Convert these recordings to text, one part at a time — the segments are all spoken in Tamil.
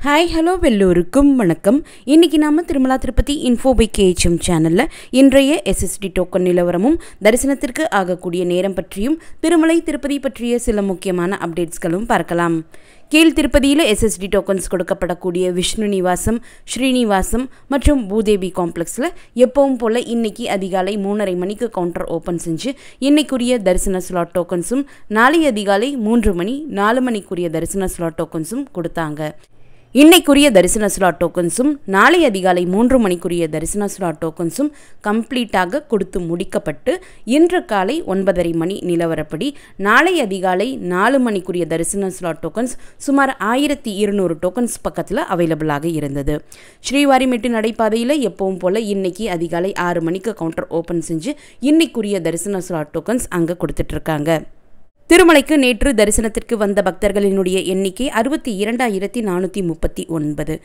ஹாய் ஹலோ எல்லோருக்கும் வணக்கம். இன்றைக்கி நாம் Tirumala Tirupati info by KHM சேனலில் இன்றைய எஸ்எஸ்டி டோக்கன் நிலவரமும் தரிசனத்திற்கு ஆகக்கூடிய நேரம் பற்றியும் திருமலை திருப்பதி பற்றிய சில முக்கியமான அப்டேட்ஸ்களும் பார்க்கலாம். கீழ் திருப்பதியில் எஸ்எஸ்டி டோக்கன்ஸ் கொடுக்கப்படக்கூடிய விஷ்ணு நிவாசம், ஸ்ரீனிவாசம் மற்றும் பூதேவி காம்ப்ளெக்ஸில் எப்பவும் போல் இன்றைக்கி அதிகாலை 3:30 மணிக்கு கவுண்டர் ஓப்பன் செஞ்சு இன்னைக்குரிய தரிசன ஸ்லாட் டோக்கன்ஸும் நாளை அதிகாலை 3 மணி 4 மணிக்குரிய தரிசன ஸ்லாட் டோக்கன்ஸும் கொடுத்தாங்க. இன்னைக்குரிய தரிசன ஸ்லாட் டோக்கன்ஸும் நாளை அதிகாலை 3 மணிக்குரிய தரிசன ஸ்லாட் டோக்கன்ஸும் கம்ப்ளீட்டாக கொடுத்து முடிக்கப்பட்டு இன்று காலை 9:30 மணி நிலவரப்படி நாளை அதிகாலை 4 மணிக்குரிய தரிசன ஸ்லாட் டோக்கன்ஸ் சுமார் 1200 டோக்கன்ஸ் பக்கத்தில் அவைலபிளாக இருந்தது. ஸ்ரீவாரிமெட்டு நடைபாதையில் எப்பவும் போல் இன்னைக்கு அதிகாலை 6 மணிக்கு கவுண்டர் ஓப்பன் செஞ்சு இன்னைக்குரிய தரிசன ஸ்லாட் டோக்கன்ஸ் அங்கே கொடுத்துட்ருக்காங்க. திருமலைக்கு நேற்று தரிசனத்திற்கு வந்த பக்தர்களினுடைய எண்ணிக்கை 62,439.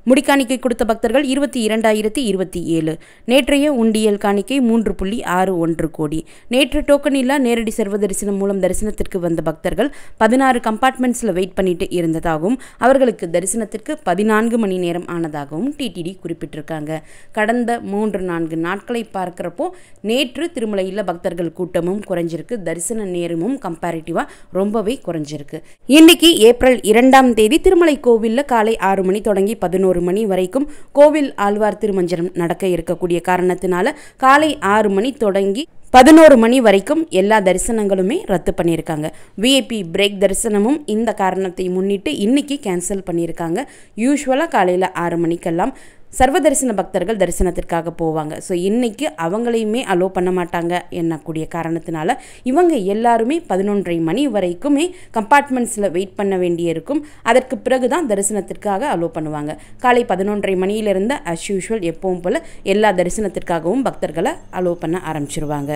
முடிக்காணிக்கை கொடுத்த பக்தர்கள் 22,027. நேற்றைய உண்டியல் காணிக்கை 3.61 கோடி. நேற்று டோக்கன் இல்லா நேரடி சர்வ தரிசனம் மூலம் தரிசனத்திற்கு வந்த பக்தர்கள் 16 கம்பார்ட்மெண்ட்ஸில் வெயிட் பண்ணிட்டு இருந்ததாகவும் அவர்களுக்கு தரிசனத்திற்கு 14 மணி நேரம் ஆனதாகவும் டிடிடி குறிப்பிட்டிருக்காங்க. கடந்த 3-4 நாட்களை பார்க்குறப்போ நேற்று திருமலையில் பக்தர்கள் கூட்டமும் குறைஞ்சிருக்கு, தரிசன நேரமும் கம்பேரிட்டிவாக ரொம்பவே குறைஞ்சிருக்கு. இன்னைக்கு ஏப்ரல் 2ஆம் தேதி திருமலை கோவிலில் காலை 6 மணி தொடங்கி 11 மணி வரைக்கும் கோவில் ஆழ்வார் திருமஞ்சனம் நடக்க இருக்கக்கூடிய காரணத்தினால காலை 6 மணி தொடங்கி 11 மணி வரைக்கும் எல்லா தரிசனங்களுமே ரத்து பண்ணியிருக்காங்க. விஐபி பிரேக் தரிசனமும் இந்த காரணத்தை முன்னிட்டு இன்னைக்கு கேன்சல் பண்ணியிருக்காங்க. யூஸ்வலாக காலையில் 6 மணிக்கெல்லாம் சர்வ தரிசன பக்தர்கள் தரிசனத்திற்காக போவாங்க. ஸோ இன்றைக்கி அவங்களையுமே அலோ பண்ண மாட்டாங்க என்னக்கூடிய காரணத்தினால இவங்க எல்லாருமே 11:30 மணி வரைக்குமே கம்பார்ட்மெண்ட்ஸில் வெயிட் பண்ண வேண்டியிருக்கும். அதற்கு பிறகு தான் தரிசனத்திற்காக அலோ பண்ணுவாங்க. காலை 11:30 மணியிலிருந்து அஸ் யூஷுவல் எப்பவும் போல் எல்லா தரிசனத்திற்காகவும் பக்தர்களை அலோ பண்ண ஆரம்பிச்சிருவாங்க.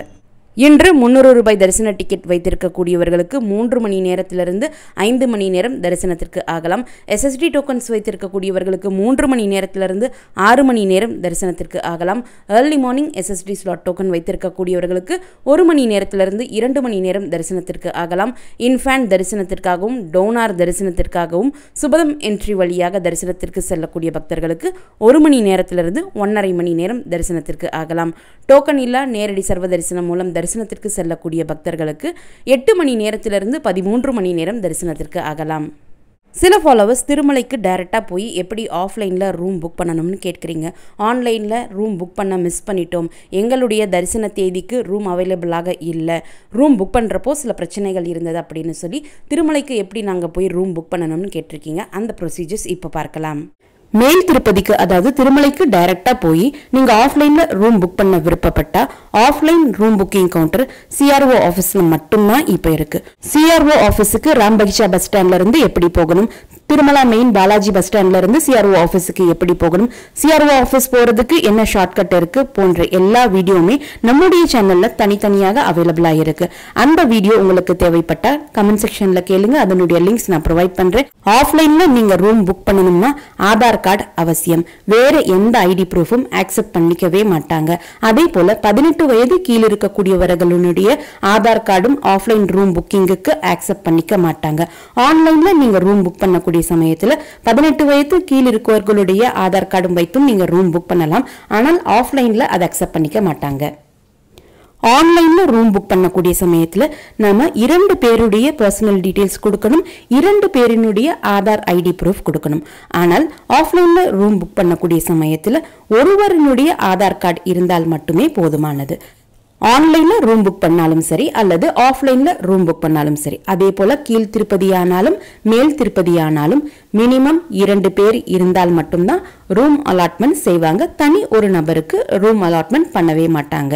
இன்று 300 ரூபாய் தரிசன டிக்கெட் வைத்திருக்கக்கூடியவர்களுக்கு 3 மணி நேரத்திலிருந்து 5 மணி நேரம் தரிசனத்திற்கு ஆகலாம். எஸ்எஸ்டி டோக்கன்ஸ் வைத்திருக்கக்கூடியவர்களுக்கு 3 மணி நேரத்திலிருந்து 6 மணி நேரம் தரிசனத்திற்கு ஆகலாம். Early morning SSD slot token வைத்திருக்கக்கூடியவர்களுக்கு 1 மணி நேரத்திலிருந்து 2 மணி நேரம் தரிசனத்திற்கு ஆகலாம். இன்ஃபேண்ட் தரிசனத்திற்காகவும் டோனார் தரிசனத்திற்காகவும் சுபதம் என்ட்ரி வழியாக தரிசனத்திற்கு செல்லக்கூடிய பக்தர்களுக்கு 1 மணி நேரத்திலிருந்து 1.5 மணி நேரம் தரிசனத்திற்கு ஆகலாம். டோக்கன் இல்லா நேரடி சர்வ தரிசனம் மூலம் தரிசனத்திற்கு செல்லக்கூடிய பக்தர்களுக்கு 8 மணி நேரத்திலிருந்து 13 மணி நேரம் தரிசனத்திற்கு ஆகலாம். சில ஃபாலோவர்ஸ் திருமலைக்கு டைரெக்டாக போய் எப்படி ஆஃப்லைனில் ரூம் புக் பண்ணணும்னு கேட்குறீங்க. ஆன்லைனில் ரூம் புக் பண்ண மிஸ் பண்ணிட்டோம், எங்களுடைய தரிசன தேதிக்கு ரூம் அவைலபிளாக இல்லை, ரூம் புக் பண்ணுறப்போ சில பிரச்சனைகள் இருந்தது அப்படின்னு சொல்லி திருமலைக்கு எப்படி நாங்கள் போய் ரூம் புக் பண்ணணும்னு கேட்டிருக்கீங்க. அந்த ப்ரொசீஜர்ஸ் இப்போ பார்க்கலாம். மேல் திருப்பதிக்கு அதாவது திருமலைக்கு டைரக்டாக போய் நீங்கள் ஆஃப்லைனில் ரூம் புக் பண்ண விருப்பப்பட்டா offline room booking counter CRO ஆஃபீஸில் மட்டும்தான் இப்போ இருக்குது. சிஆர்ஓ ஆஃபீஸுக்கு ராம்பகிஷா பஸ் ஸ்டாண்ட்லேருந்து எப்படி போகணும், திருமலா மெயின் பாலாஜி பஸ் ஸ்டாண்ட்லேருந்து சிஆர்ஓ ஆஃபீஸுக்கு எப்படி போகணும், சிஆர்ஓ ஆஃபீஸ் போகிறதுக்கு என்ன ஷார்ட்கட் இருக்குது போன்ற எல்லா வீடியோவுமே நம்முடைய சேனலில் தனித்தனியாக அவைலபிளாக இருக்குது. அந்த வீடியோ உங்களுக்கு தேவைப்பட்டால் கமெண்ட் செக்ஷனில் கேளுங்க, அதனுடைய லிங்க்ஸ் நான் ப்ரொவைட் பண்ணுறேன். ஆஃப்லைனில் நீங்கள் ரூம் புக் பண்ணணும்னா ஆதார் கார்டு அவசியம். வேற எந்த ஐடி ப்ரூஃபும் ஆக்செப்ட் பண்ணிக்கவே மாட்டாங்க. அதே போல 18 வயது கீழ் இருக்கக்கூடியவர்களுடைய ஆதார் கார்டும் ஆஃப்லைன் ரூம் புக்கிங்குக்கு ஆக்செப்ட் பண்ணிக்க மாட்டாங்க. ஆன்லைன்ல நீங்க ரூம் புக் பண்ணக்கூடிய சமயத்துல 18 வயது கீழ் இருக்கவர்களுடைய ஆதார் கார்டும் வைத்தும் நீங்க ரூம் புக் பண்ணலாம். ஆனால் ஆஃப்லைன்ல அதை அக்செப்ட் பண்ணிக்க மாட்டாங்க. ஆன்லைன்ல ரூம் புக் பண்ணக்கூடிய சமயத்தில் நாம 2 பேருடைய பர்சனல் டீடைல்ஸ் கொடுக்கணும், 2 பேரினுடைய ஆதார் ஐடி ப்ரூஃப் கொடுக்கணும். ஆனால் ஆஃப்லைன்ல ரூம் புக் பண்ணக்கூடிய சமயத்தில் ஒருவரினுடைய ஆதார் கார்டு இருந்தால் மட்டுமே போதுமானது. ஆன்லைன்ல ரூம் புக் பண்ணாலும் சரி அல்லது ஆஃப்லைன்ல ரூம் புக் பண்ணாலும் சரி, அதே போல கீழ் திருப்பதியானாலும் மேல் திருப்பதியானாலும் மினிமம் 2 பேர் இருந்தால் மட்டும்தான் ரூம் அலாட்மெண்ட் செய்வாங்க. தனி ஒரு நபருக்கு ரூம் அலாட்மெண்ட் பண்ணவே மாட்டாங்க.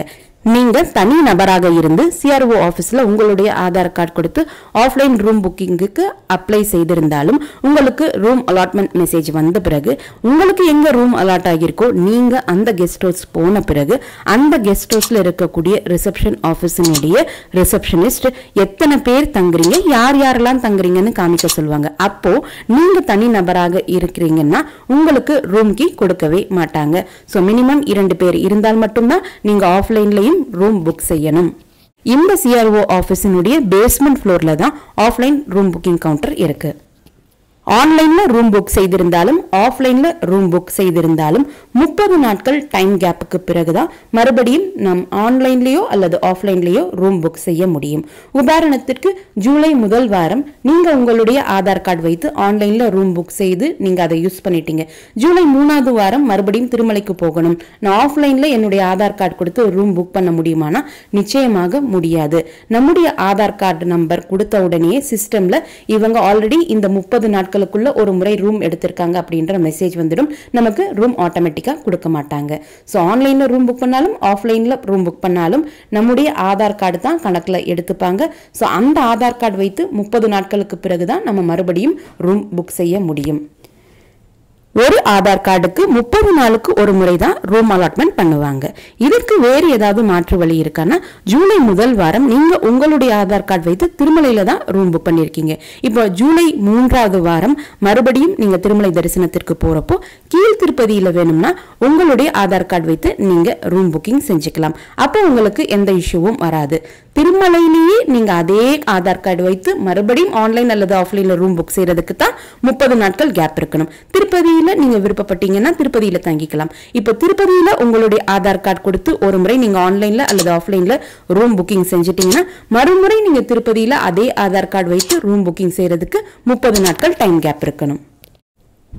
நீங்க தனி நபராக இருந்து சிஆர்ஓ ஆஃபீஸில் உங்களுடைய ஆதார் கார்டு கொடுத்து ஆஃப்லைன் ரூம் புக்கிங்குக்கு அப்ளை செய்திருந்தாலும் உங்களுக்கு ரூம் அலாட்மெண்ட் மெசேஜ் வந்த பிறகு உங்களுக்கு எங்க ரூம் அலாட் ஆகியிருக்கோ நீங்க அந்த கெஸ்ட் ஹவுஸ் போன பிறகு அந்த கெஸ்ட் ஹவுஸ்ல இருக்கக்கூடிய ரிசப்ஷன் ஆஃபீஸினுடைய ரிசப்ஷனிஸ்ட் எத்தனை பேர் தங்குறீங்க, யார் யாரெல்லாம் தங்குறீங்கன்னு காமிக்க சொல்லுவாங்க. அப்போ நீங்க தனி நபராக இருக்கிறீங்கன்னா உங்களுக்கு ரூம் கீ கொடுக்கவே மாட்டாங்க. ஸோ மினிமம் 2 பேர் இருந்தால் மட்டும்தான் நீங்க ஆஃப்லைன்லையும் ரூம் புக் செய்யணும். இந்த சிஆர்ஓ ஆஃபீஸினுடைய பேஸ்மெண்ட் ஃப்ளோர்ல தான் ஆஃப்லைன் ரூம் புக்கிங் கவுண்டர் இருக்கு. ஆன்லைன்ல ரூம் புக் செய்திருந்தாலும் ஆஃப்லைன்ல ரூம் புக் செய்திருந்தாலும் 30 நாட்கள் டைம் கேப்புக்கு பிறகுதான் மறுபடியும் நம் ஆன்லைன்லயோ அல்லது ஆஃப்லைன்லயோ ரூம் புக் செய்ய முடியும். உதாரணத்திற்கு ஜூலை முதல் வாரம் நீங்க உங்களுடைய ஆதார் கார்டு வைத்து ஆன்லைன்ல ரூம் புக் செய்து நீங்க அதை யூஸ் பண்ணிட்டீங்க. ஜூலை 3வது வாரம் மறுபடியும் திருமலைக்கு போகணும், நான் ஆஃப்லைன்ல என்னுடைய ஆதார் கார்டு கொடுத்து ரூம் புக் பண்ண முடியுமானா நிச்சயமாக முடியாது. நம்முடைய ஆதார் கார்டு நம்பர் கொடுத்த உடனே சிஸ்டம்ல இவங்க ஆல்ரெடி இந்த 30 நாட்களுக்குள்ள ஒரு முறை ரூம் எடுத்திருக்காங்க அப்படின்ற மெசேஜ் வந்துடும். நமக்கு ரூம் ஆட்டோமேட்டிக்கா கொடுக்க மாட்டாங்க. ஸோ ஆன்லைன்ல ரூம் புக் பண்ணாலும் ஆஃப்லைன்ல ரூம் புக் பண்ணாலும் நம்முடைய ஆதார் கார்டு தான் கணக்குல எடுத்துப்பாங்க. ஸோ அந்த ஆதார் கார்டு வைத்து 30 நாட்களுக்கு பிறகுதான் நம்ம மறுபடியும் ரூம் புக் செய்ய முடியும். ஒரு ஆதார் கார்டுக்கு 30 நாளுக்கு ஒரு முறை தான் ரூம் அலாட்மெண்ட் பண்ணுவாங்க. இதற்கு வேறு ஏதாவது மாற்று வழி இருக்கான்னா ஜூலை முதல் வாரம் நீங்க உங்களுடைய ஆதார் கார்டு வைத்து திருமலையில தான் ரூம் புக் பண்ணிருக்கீங்க. இப்போ ஜூலை 3வது வாரம் மறுபடியும் நீங்க திருமலை தரிசனத்திற்கு போறப்போ கீழ் திருப்பதியில வேணும்னா உங்களுடைய ஆதார் கார்டு வைத்து நீங்க ரூம் புக்கிங் செஞ்சுக்கலாம். அப்போ உங்களுக்கு எந்த இஷ்யூவும் வராது. திருமலையிலேயே நீங்க அதே ஆதார் கார்டு வைத்து மறுபடியும் ஆன்லைன் அல்லது ஆஃப்லைன்ல ரூம் புக் செய்யறதுக்கு தான் 30 நாட்கள் கேப் இருக்கணும். திருப்பதியில நீங்க விருப்பப்பட்டீங்கன்னா திருப்பதியில தங்கிக்கலாம். இப்ப திருப்பதியில உங்களுடைய ஆதார் கார்டு கொடுத்து ஒரு முறை நீங்க ஆன்லைன்ல அல்லது ஆஃப்லைன்ல ரூம் புக்கிங் செஞ்சிட்டீங்கன்னா மறுமுறை நீங்க திருப்பதியில அதே ஆதார் கார்டு வைத்து ரூம் புக்கிங் செய்யறதுக்கு 30 நாட்கள் டைம் கேப் இருக்கணும்.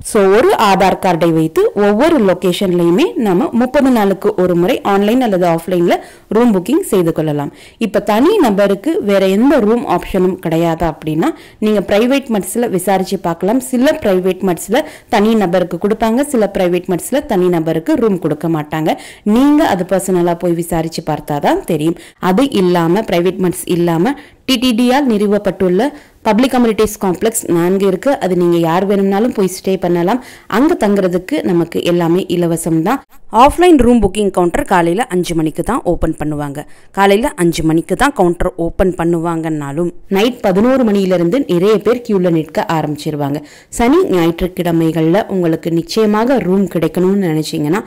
ஸோ ஒரு ஆதார் கார்டை வைத்து ஒவ்வொரு லொக்கேஷன்லையுமே நம்ம 30 நாளுக்கு ஒரு முறை ஆன்லைன் அல்லது ஆஃப்லைன்ல ரூம் புக்கிங் செய்து கொள்ளலாம். இப்போ தனி நபருக்கு வேற எந்த ரூம் ஆப்ஷனும் கிடையாது அப்படின்னா நீங்க பிரைவேட் மட்ஸ்ல விசாரிச்சு பார்க்கலாம். சில பிரைவேட் மட்ஸ்ல தனி நபருக்கு கொடுப்பாங்க, சில பிரைவேட் மட்ஸ்ல தனி நபருக்கு ரூம் கொடுக்க மாட்டாங்க. நீங்க அது பர்சனலா போய் விசாரிச்சு பார்த்தாதான் தெரியும். அது இல்லாம பிரைவேட் மட்ஸ் இல்லாம டிடிடியால் நிறுவப்பட்டுள்ள பப்ளிக் கம்யூனிட்டிஸ் காம்ப்ளெக்ஸ் 4 இருக்கு. அது நீங்க யார் வேணும்னாலும் போய் ஸ்டே பண்ணலாம். அங்க தங்குறதுக்கு நமக்கு எல்லாமே இலவசம் தான். ஆஃப்லைன் ரூம் புக்கிங் கவுண்டர் காலையில் 5 மணிக்கு தான் ஓப்பன் பண்ணுவாங்க. காலையில் 5 மணிக்கு தான் கவுண்டர் ஓப்பன் பண்ணுவாங்கன்னாலும் நைட் 11 மணியிலிருந்து நிறைய பேர் கியூவில் நிற்க ஆரம்பிச்சிருவாங்க. சனி ஞாயிற்றுக்கிழமைகளில் உங்களுக்கு நிச்சயமாக ரூம் கிடைக்கணும்னு நினச்சிங்கன்னா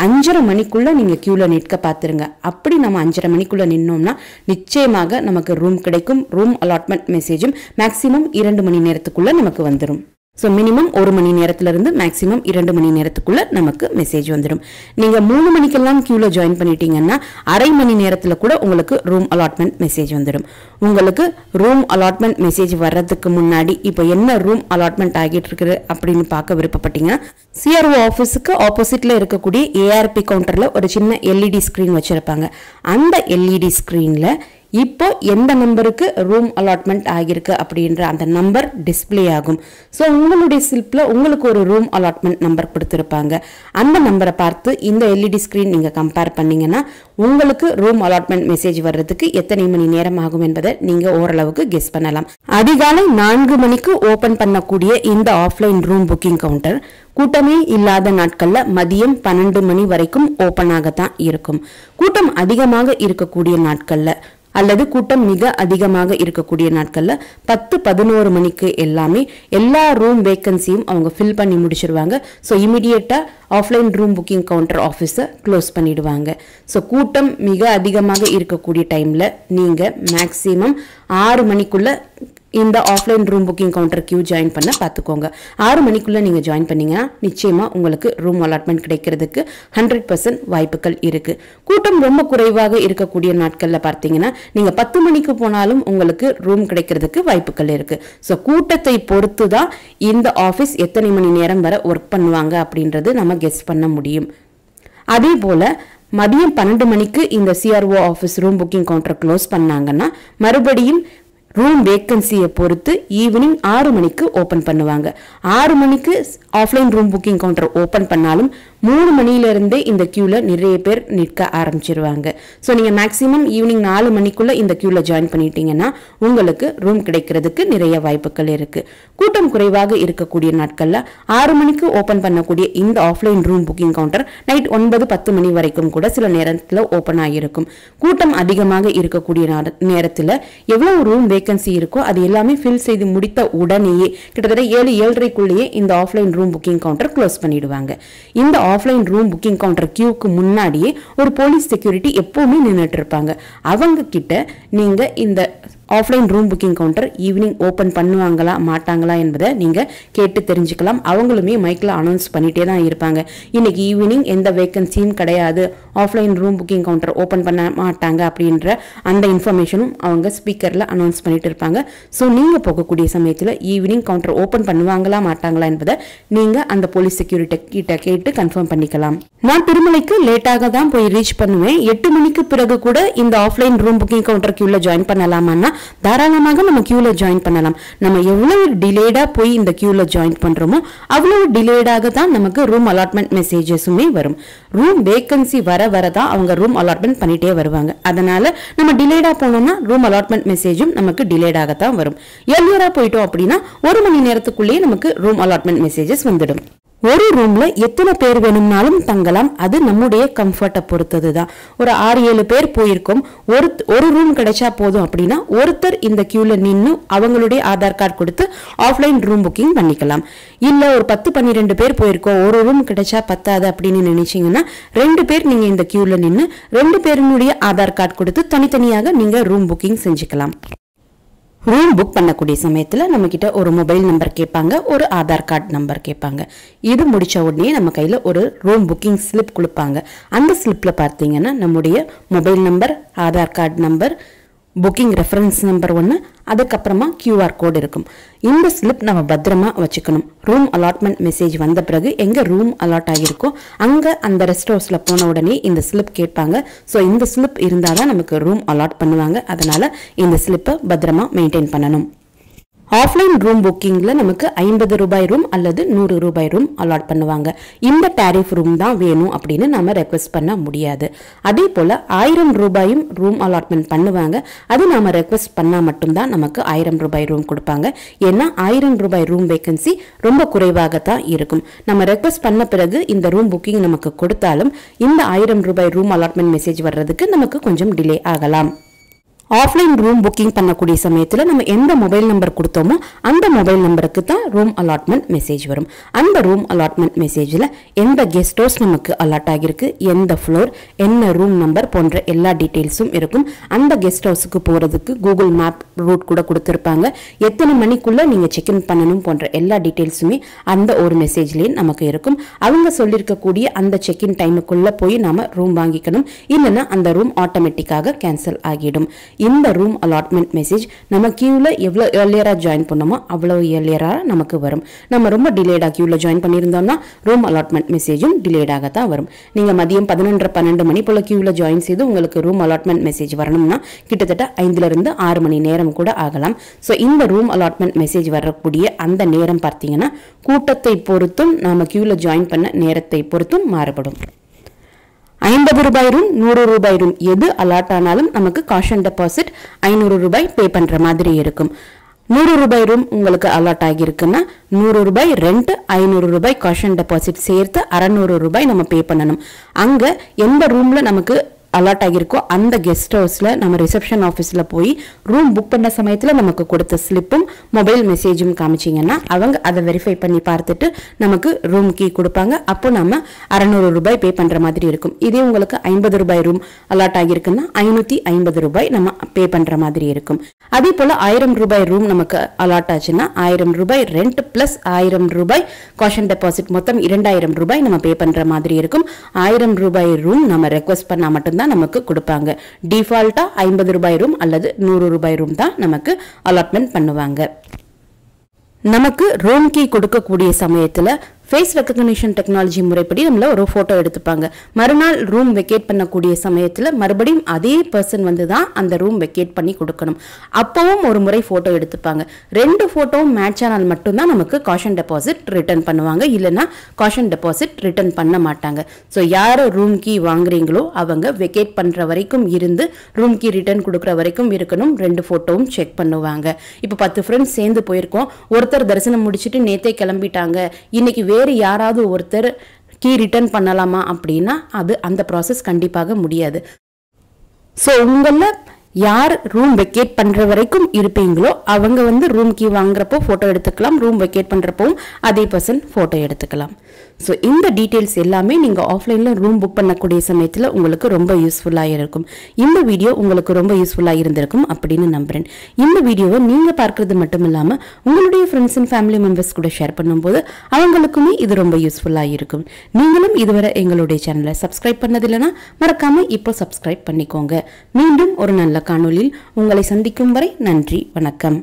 5:30 மணிக்குள்ள நீங்க கியூல நிற்க பார்த்துருங்க. அப்படி நம்ம 5:30 மணிக்குள்ள நின்னோம்னா நிச்சயமாக நமக்கு ரூம் கிடைக்கும். ரூம் அலாட்மெண்ட் மெசேஜும் மேக்சிமம் 2 மணி நேரத்துக்குள்ள நமக்கு வந்துடும். ஸோ மினிமம் 1 மணி நேரத்திலிருந்து மேக்ஸிமம் 2 மணி நேரத்துக்குள்ள நமக்கு மெசேஜ் வந்துடும். நீங்க 3 மணிக்கெல்லாம் கியூல ஜாயின் பண்ணிட்டீங்கன்னா அரை மணி நேரத்துல கூட உங்களுக்கு ரூம் அலாட்மெண்ட் மெசேஜ் வந்துடும். உங்களுக்கு ரூம் அலாட்மெண்ட் மெசேஜ் வர்றதுக்கு முன்னாடி இப்போ என்ன ரூம் அலாட்மெண்ட் ஆகிட்டு இருக்குது அப்படின்னு பார்க்க விருப்பப்பட்டீங்கன்னா சிஆர்ஓ ஆஃபீஸுக்கு ஆப்போசிட்ல இருக்கக்கூடிய ஏஆர்பி கவுண்டர்ல ஒரு சின்ன எல்இடி ஸ்கிரீன் வச்சிருப்பாங்க. அந்த எல்இடி ஸ்கிரீன்ல இப்போ எந்த நம்பருக்கு ரூம் அலாட்மெண்ட் ஆகியிருக்கு அப்படின்ற அந்த நம்பர் டிஸ்பிளே ஆகும். ஸோ உங்களுடைய ஸ்லிப்ல உங்களுக்கு ஒரு ரூம் அலாட்மெண்ட் நம்பர் கொடுத்துருப்பாங்க. அந்த நம்பரை பார்த்து இந்த எல்இடி ஸ்கிரீன் நீங்க கம்பேர் பண்ணீங்கன்னா உங்களுக்கு ரூம் அலாட்மெண்ட் மெசேஜ் வர்றதுக்கு எத்தனை மணி நேரம் ஆகும் என்பதை நீங்க ஓரளவுக்கு கெஸ் பண்ணலாம். அதிகாலை 4 மணிக்கு ஓபன் பண்ணக்கூடிய இந்த ஆஃப்லைன் ரூம் புக்கிங் கவுண்டர் கூட்டமே இல்லாத நாட்கள்ல மதியம் 12 மணி வரைக்கும் ஓபன் ஆகத்தான் இருக்கும். கூட்டம் அதிகமாக இருக்கக்கூடிய நாட்கள்ல அல்லது கூட்டம் மிக அதிகமாக இருக்கக்கூடிய நாட்கள்ல 10-11 மணிக்கு எல்லாமே எல்லா ரூம் வேக்கன்சியும் அவங்க ஃபில் பண்ணி முடிச்சிருவாங்க. ஸோ இமிடியேட்டா ஆஃப்லைன் ரூம் புக்கிங் கவுண்டர் ஆஃபீஸை க்ளோஸ் பண்ணிடுவாங்க. ஸோ கூட்டம் மிக அதிகமாக இருக்கக்கூடிய டைம்ல நீங்க மேக்சிமம் 6 மணிக்குள்ள இந்த offline room booking counter queue join பண்ண பார்த்துக்கோங்க. 6 மணிக்குள்ள நீங்க ஜாயின் பண்ணீங்கன்னா நிச்சயமா உங்களுக்கு ரூம் அலாட்மெண்ட் கிடைக்கிறதுக்கு 100% வாய்ப்புகள் இருக்கு. கூட்டம் ரொம்ப குறைவாக இருக்கக்கூடிய நாட்கள்ல பார்த்தீங்கன்னா நீங்க 10 மணிக்கு போனாலும் உங்களுக்கு ரூம் கிடைக்கிறதுக்கு வாய்ப்புகள் இருக்கு. ஸோ கூட்டத்தை பொறுத்து தான் இந்த ஆஃபீஸ் எத்தனை மணி நேரம் வரை ஒர்க் பண்ணுவாங்க அப்படின்றது நம்ம கெஸ் பண்ண முடியும். அதே போல மதியம் 12 மணிக்கு இந்த CRO office room booking counter close பண்ணாங்கன்னா மறுபடியும் ரூம் வேக்கன்சியை பொறுத்து ஈவினிங் 6 மணிக்கு ஓப்பன் பண்ணுவாங்க. 6 மணிக்கு offline room booking counter open பண்ணாலும் 3 மணியிலிருந்தே இந்த கியூல நிறைய பேர் நிற்க ஆரம்பிச்சிருவாங்க. ஸோ நீங்க மேக்சிமம் ஈவினிங் 4 மணிக்குள்ள இந்த கியூல ஜாயின் பண்ணிட்டீங்கன்னா உங்களுக்கு ரூம் கிடைக்கிறதுக்கு நிறைய வாய்ப்புகள் இருக்கு. கூட்டம் குறைவாக இருக்கக்கூடிய நாட்கள்ல 6 மணிக்கு ஓப்பன் பண்ணக்கூடிய இந்த offline room booking counter night 9-10 மணி வரைக்கும் கூட சில நேரத்தில் ஓப்பன் ஆகியிருக்கும். கூட்டம் அதிகமாக இருக்கக்கூடிய நேரத்தில் எவ்வளவு ரூம் வேகன்சி இருக்கோ அது எல்லாமே ஃபில் செய்து முடித்த உடனேயே கிட்டத்தட்ட 7-7:30க்குள்ளேயே இந்த offline room booking counter close பண்ணிடுவாங்க. இந்த ஆஃப்லைன் ரூம் புக்கிங் கவுண்டர் கியூக்கு முன்னாடியே ஒரு போலீஸ் செக்யூரிட்டி எப்பவுமே நின்றுட்டு இருப்பாங்க. அவங்க கிட்ட நீங்க இந்த offline room booking counter evening open பண்ணுவாங்களா மாட்டாங்களா என்பதை நீங்கள் கேட்டு தெரிஞ்சுக்கலாம். அவங்களுமே மைக்கில் அனௌன்ஸ் பண்ணிகிட்டே தான் இருப்பாங்க. இன்னைக்கு ஈவினிங் எந்த வேக்கன்சியும் கிடையாது, offline room booking counter open பண்ண மாட்டாங்க அப்படின்ற அந்த இன்ஃபர்மேஷனும் அவங்க ஸ்பீக்கரில் அனௌன்ஸ் பண்ணிட்டு இருப்பாங்க. ஸோ நீங்கள் போகக்கூடிய சமயத்தில் ஈவினிங் கவுண்டர் ஓப்பன் பண்ணுவாங்களா மாட்டாங்களா என்பதை நீங்கள் அந்த போலீஸ் செக்யூரிட்டி கிட்ட கேட்டு கன்ஃபார்ம் பண்ணிக்கலாம். நான் திருமலைக்கு லேட்டாக தான் போய் ரீச் பண்ணுவேன். 8 மணிக்கு பிறகு கூட இந்த ஆஃப்லைன் ரூம் புக்கிங் கவுண்டர் கியூல ஜாயின் பண்ணலாமான்னா தாராளமாக நம்ம கியூல ஜாயின் பண்ணலாம். நம்ம எவ்வளவு டிலேடா போய் இந்த கியூல ஜாயின் பண்றோமோ அவ்வளவு டிலேடாக தான் நமக்கு ரூம் அலாட்மெண்ட் மெசேஜஸுமே வரும். ரூம் வேகன்சி வர வரதான் அவங்க ரூம் அலாட்மெண்ட் பண்ணிட்டே வருவாங்க. அதனால நம்ம டிலேடா போனோம்னா ரூம் அலாட்மெண்ட் மெசேஜும் நமக்கு டிலேடாகத்தான் வரும். ஏர்லியரா போயிட்டோம் அப்படின்னா 1 மணி நேரத்துக்குள்ளேயே நமக்கு ரூம் அலாட்மெண்ட் மெசேஜஸ் வந்துடும். ஒரு ரூம்ல எத்தனை பேர் வேணும்னாலும் தங்கலாம். அது நம்முடைய கம்ஃபர்ட்டை பொறுத்தது தான். ஒரு 6-7 பேர் போயிருக்கோம், ஒரு ரூம் கிடைச்சா போதும் அப்படின்னா ஒருத்தர் இந்த கியூல நின்று அவங்களுடைய ஆதார் கார்டு கொடுத்து ஆஃப்லைன் ரூம் புக்கிங் பண்ணிக்கலாம். இல்ல ஒரு 10-12 பேர் போயிருக்கோம், ஒரு ரூம் கிடைச்சா பத்தாது அப்படின்னு நினைச்சீங்கன்னா 2 பேர் நீங்க இந்த கியூல நின்று 2 பேருடைய ஆதார் கார்டு கொடுத்து தனித்தனியாக நீங்க ரூம் புக்கிங் செஞ்சுக்கலாம். ரூம் புக் பண்ணக்கூடிய சமயத்தில் நம்மக்கிட்ட ஒரு மொபைல் நம்பர் கேட்பாங்க, ஒரு ஆதார் கார்டு நம்பர் கேட்பாங்க. இது முடித்த உடனே நம்ம கையில் ஒரு ரூம் புக்கிங் ஸ்லிப் கொடுப்பாங்க. அந்த ஸ்லிப்பில் பார்த்தீங்கன்னா நம்முடைய mobile number, Aadhaar card number, booking reference number 1, அதுக்கப்புறமா QR கோட் இருக்கும். இந்த ஸ்லிப் நம்ம பத்திரமா வச்சுக்கணும். ரூம் அலாட்மெண்ட் மெசேஜ் வந்த பிறகு எங்கே ரூம் அலாட் ஆகியிருக்கோ அங்கே அந்த ரெஸ்ட் ஹவுஸில் போன உடனே இந்த ஸ்லிப் கேட்பாங்க. ஸோ இந்த ஸ்லிப் இருந்தால் தான் நமக்கு ரூம் அலாட் பண்ணுவாங்க. அதனால் இந்த ஸ்லிப்பை பத்திரமா மெயின்டைன் பண்ணணும். ஆஃப்லைன் ரூம் புக்கிங்ல நமக்கு 50 ரூபாய் ரூம் அல்லது 100 ரூபாய் ரூம் அலாட் பண்ணுவாங்க. இந்த டாரிஃப் ரூம் தான் வேணும் அப்படின்னு நம்ம ரெக்வெஸ்ட் பண்ண முடியாது. அதே போல 1000 ரூபாயும் ரூம் அலாட்மெண்ட் பண்ணுவாங்க. அது நாம ரெக்வெஸ்ட் பண்ணா மட்டும்தான் நமக்கு 1000 ரூபாய் ரூம் கொடுப்பாங்க. ஏன்னா 1000 ரூபாய் ரூம் வேகன்சி ரொம்ப குறைவாகத்தான் இருக்கும். நம்ம ரெக்வெஸ்ட் பண்ண பிறகு இந்த ரூம் புக்கிங் நமக்கு கொடுத்தாலும் இந்த 1000 ரூபாய் ரூம் அலாட்மெண்ட் மெசேஜ் வர்றதுக்கு நமக்கு கொஞ்சம் டிலே ஆகலாம். ஆஃப்லைன் ரூம் புக்கிங் பண்ணக்கூடிய சமயத்தில் நம்ம எந்த மொபைல் நம்பர் கொடுத்தோமோ அந்த மொபைல் நம்பருக்கு தான் ரூம் அலாட்மெண்ட் மெசேஜ் வரும். அந்த ரூம் அலாட்மெண்ட் மெசேஜில் எந்த கெஸ்ட் ஹவுஸ் நமக்கு அலாட் ஆகிருக்கு, எந்த ஃப்ளோர், என்ன ரூம் நம்பர் போன்ற எல்லா டீட்டெயில்ஸும் இருக்கும். அந்த கெஸ்ட் ஹவுஸுக்கு போகிறதுக்கு கூகுள் மேப் ரூட் கூட கொடுத்துருப்பாங்க. எத்தனை மணிக்குள்ளே நீங்கள் செக்இன் பண்ணணும் போன்ற எல்லா டீட்டெயில்ஸுமே அந்த ஒரு மெசேஜ்லேயே நமக்கு இருக்கும். அவங்க சொல்லியிருக்கக்கூடிய அந்த செக்இன் டைமுக்குள்ளே போய் நாம் ரூம் வாங்கிக்கணும். இல்லைன்னா அந்த ரூம் ஆட்டோமேட்டிக்காக கேன்சல் ஆகிடும். இந்த ரூம் அலாட்மெண்ட் மெசேஜ் நம்ம கியூல எவ்வளோ ஏர்லியராக ஜாயின் பண்ணோமோ அவ்வளோ ஏர்லியராக நமக்கு வரும். நம்ம ரொம்ப டிலேடாக கியூவில் ஜாயின் பண்ணியிருந்தோம்னா ரூம் அலாட்மெண்ட் மெசேஜும் டிலேடாக தான் வரும். நீங்கள் மதியம் 11:30-12 மணி போல் கியூவில் ஜாயின் செய்து உங்களுக்கு ரூம் அலாட்மெண்ட் மெசேஜ் வரணும்னா கிட்டத்தட்ட 5 to 6 மணி நேரம் கூட ஆகலாம். ஸோ இந்த ரூம் அலாட்மெண்ட் மெசேஜ் வரக்கூடிய அந்த நேரம் பார்த்தீங்கன்னா கூட்டத்தை பொறுத்தும் நாம கியூவில் ஜாயின் பண்ண நேரத்தை பொறுத்தும் மாறுபடும். 50 ரூபாய் ரூம், 100 ரூபாய் ரூம் எது அலாட் ஆனாலும் நமக்கு காஷன் டெபாசிட் 500 ரூபாய் பே பண்ற மாதிரி இருக்கும். 100 ரூபாய் ரூம் உங்களுக்கு அலாட் ஆகியிருக்குன்னா 100 ரூபாய் ரெண்ட், 500 ரூபாய் காஷன் டெபாசிட் சேர்த்து 600 ரூபாய் நம்ம பே பண்ணணும். அங்க எந்த ரூம்ல நமக்கு அலாட் ஆகியிருக்கோ அந்த கெஸ்ட் ஹவுஸில் நம்ம ரிசப்ஷன் ஆஃபீஸில் போய் ரூம் புக் பண்ண சமயத்தில் நமக்கு கொடுத்த ஸ்லிப்பும் மொபைல் மெசேஜும் காமிச்சிங்கன்னா அவங்க அதை வெரிஃபை பண்ணி பார்த்துட்டு நமக்கு ரூம் கீ கொடுப்பாங்க. அப்போ நம்ம 600 ரூபாய் பே பண்ணுற மாதிரி இருக்கும். இதே உங்களுக்கு 50 ரூபாய் ரூம் அலாட் ஆகியிருக்குன்னா 550 ரூபாய் நம்ம பே பண்ணுற மாதிரி இருக்கும். அதே போல் 1000 ரூபாய் ரூம் நமக்கு அலாட் ஆச்சுன்னா 1000 ரூபாய் ரெண்ட் ப்ளஸ் 1000 ரூபாய் காஷன் டெபாசிட் மொத்தம் 2000 ரூபாய் நம்ம பே பண்ணுற மாதிரி இருக்கும். 1000 ரூபாய் ரூம் நம்ம ரெக்வெஸ்ட் பண்ணால் மட்டும்தான் நமக்கு கொடுப்பாங்க. டிஃபால்ட்டா 50 ரூபாய் ரூம் அல்லது 100 ரூபாய் ரூம் தான் நமக்கு அலாட்மெண்ட் பண்ணுவாங்க. நமக்கு ரூம் கீ கொடுக்கக்கூடிய சமயத்தில் ஃபேஸ் ரெக்கக்னிஷன் டெக்னாலஜி முறைப்படி நம்மள ஒரு ஃபோட்டோ எடுத்துப்பாங்க. மறுநாள் ரூம் வெக்கேட் பண்ணக்கூடிய சமயத்தில் மறுபடியும் அதே பர்சன் வந்து தான் அந்த ரூம் வெக்கேட் பண்ணி கொடுக்கணும். அப்பவும் ஒரு முறை ஃபோட்டோ எடுத்துப்பாங்க. 2 ஃபோட்டோவும் மேட்ச் ஆனால் மட்டும்தான் நமக்கு காஷன் டெபாசிட் ரிட்டர்ன் பண்ணுவாங்க. இல்லைன்னா காஷன் டெபாசிட் ரிட்டர்ன் பண்ண மாட்டாங்க. ஸோ யார் ரூம் கீ வாங்குறீங்களோ அவங்க வெக்கேட் பண்ணுற வரைக்கும் இருந்து ரூம் கீ ரிட்டர்ன் கொடுக்குற வரைக்கும் இருக்கணும். 2 ஃபோட்டோவும் செக் பண்ணுவாங்க. இப்போ 10 ஃப்ரெண்ட்ஸ் சேர்ந்து போயிருக்கோம். ஒருத்தர் தரிசனம் முடிச்சுட்டு நேத்தே கிளம்பிட்டாங்க. இன்னைக்கு வேறு யாராவது ஒருத்தர் கீ ரிட்டர்ன் பண்ணலாமா அப்படின்னா அது அந்த ப்ராசஸ் கண்டிப்பாக முடியாது. ஸோ உங்களில் யார் ரூம் வெக்கேட் பண்ணுற வரைக்கும் இருப்பீங்களோ அவங்க வந்து ரூம் கீ வாங்குறப்போ ஃபோட்டோ எடுத்துக்கலாம், ரூம் வெக்கேட் பண்ணுறப்பவும் அதே பர்சன் ஃபோட்டோ எடுத்துக்கலாம். ஸோ இந்த டீட்டெயில்ஸ் எல்லாமே நீங்கள் ஆஃப்லைனில் ரூம் புக் பண்ணக்கூடிய சமயத்தில் உங்களுக்கு ரொம்ப யூஸ்ஃபுல்லாக இருக்கும். இந்த வீடியோ உங்களுக்கு ரொம்ப யூஸ்ஃபுல்லாக இருந்திருக்கும் அப்படின்னு நம்புகிறேன். இந்த வீடியோவை நீங்கள் பார்க்குறது மட்டும் இல்லாமல் உங்களுடைய ஃப்ரெண்ட்ஸ் அண்ட் ஃபேமிலி மெம்பர்ஸ் கூட ஷேர் பண்ணும்போது அவங்களுக்குமே இது ரொம்ப யூஸ்ஃபுல்லாக இருக்கும். நீங்களும் இதுவரை எங்களுடைய சேனலை சப்ஸ்கிரைப் பண்ணதில்லைன்னா மறக்காமல் இப்போ சப்ஸ்கிரைப் பண்ணிக்கோங்க. மீண்டும் ஒரு நல்ல காணொளியில் உங்களை சந்திக்கும் வரை நன்றி, வணக்கம்.